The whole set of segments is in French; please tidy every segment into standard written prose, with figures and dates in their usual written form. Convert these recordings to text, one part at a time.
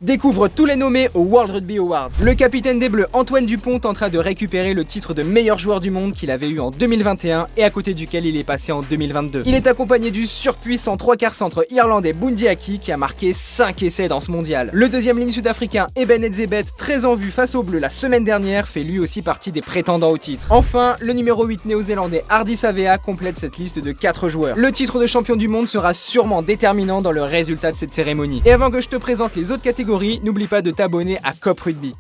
Découvre tous les nommés au World Rugby Awards. Le capitaine des Bleus Antoine Dupont tentera de récupérer le titre de meilleur joueur du monde qu'il avait eu en 2021 et à côté duquel il est passé en 2022. Il est accompagné du surpuissant 3/4 centre irlandais Bundee Aki qui a marqué 5 essais dans ce mondial. Le deuxième ligne sud-africain Eben Etzebeth, très en vue face aux Bleus la semaine dernière, fait lui aussi partie des prétendants au titre. Enfin, le numéro 8 néo-zélandais Hardy Savea complète cette liste de 4 joueurs. Le titre de champion du monde sera sûrement déterminant dans le résultat de cette cérémonie. Et avant que je te présente les autres catégories, n'oublie pas de t'abonner à Cop Rugby.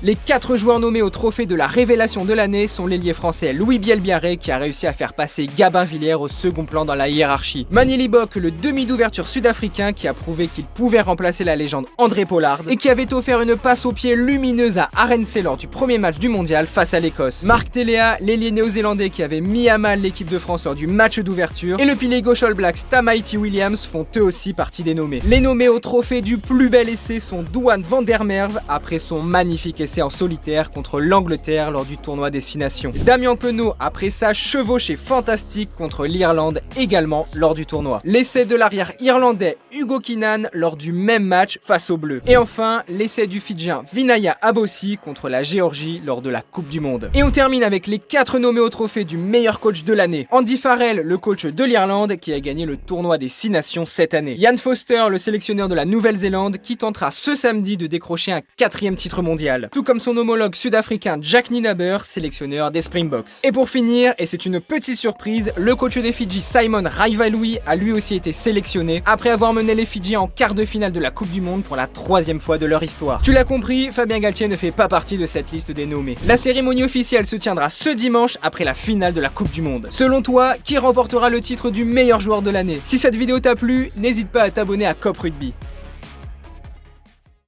Les 4 joueurs nommés au trophée de la révélation de l'année sont l'ailier français Louis Bielbiarré qui a réussi à faire passer Gabin Villiers au second plan dans la hiérarchie. Manili Bok, le demi d'ouverture sud-africain qui a prouvé qu'il pouvait remplacer la légende André Pollard et qui avait offert une passe au pied lumineuse à RNC lors du premier match du mondial face à l'Écosse. Marc Telea, l'ailier néo-zélandais qui avait mis à mal l'équipe de France lors du match d'ouverture, et le pilier gauche All Blacks Tamaiti Williams font eux aussi partie des nommés. Les nommés au trophée du plus bel essai sont Douane van der Merwe après son magnifique essai en solitaire contre l'Angleterre lors du tournoi des 6 nations. Damien Penaud après sa chevauchée fantastique contre l'Irlande également lors du tournoi. L'essai de l'arrière irlandais Hugo Keenan lors du même match face aux Bleus. Et enfin, l'essai du Fidjien Vinaya Abossi contre la Géorgie lors de la Coupe du Monde. Et on termine avec les 4 nommés au trophée du meilleur coach de l'année. Andy Farrell, le coach de l'Irlande qui a gagné le tournoi des 6 nations cette année. Ian Foster, le sélectionneur de la Nouvelle-Zélande qui tentera ce samedi de décrocher un 4e titre mondial. Tout comme son homologue sud-africain Jack Nienaber, sélectionneur des Springboks. Et pour finir, et c'est une petite surprise, le coach des Fidji Simon Raivalui a lui aussi été sélectionné après avoir mené les Fidji en quart de finale de la Coupe du Monde pour la 3e fois de leur histoire. Tu l'as compris, Fabien Galtier ne fait pas partie de cette liste des nommés. La cérémonie officielle se tiendra ce dimanche après la finale de la Coupe du Monde. Selon toi, qui remportera le titre du meilleur joueur de l'année? Si cette vidéo t'a plu, n'hésite pas à t'abonner à Cop Rugby.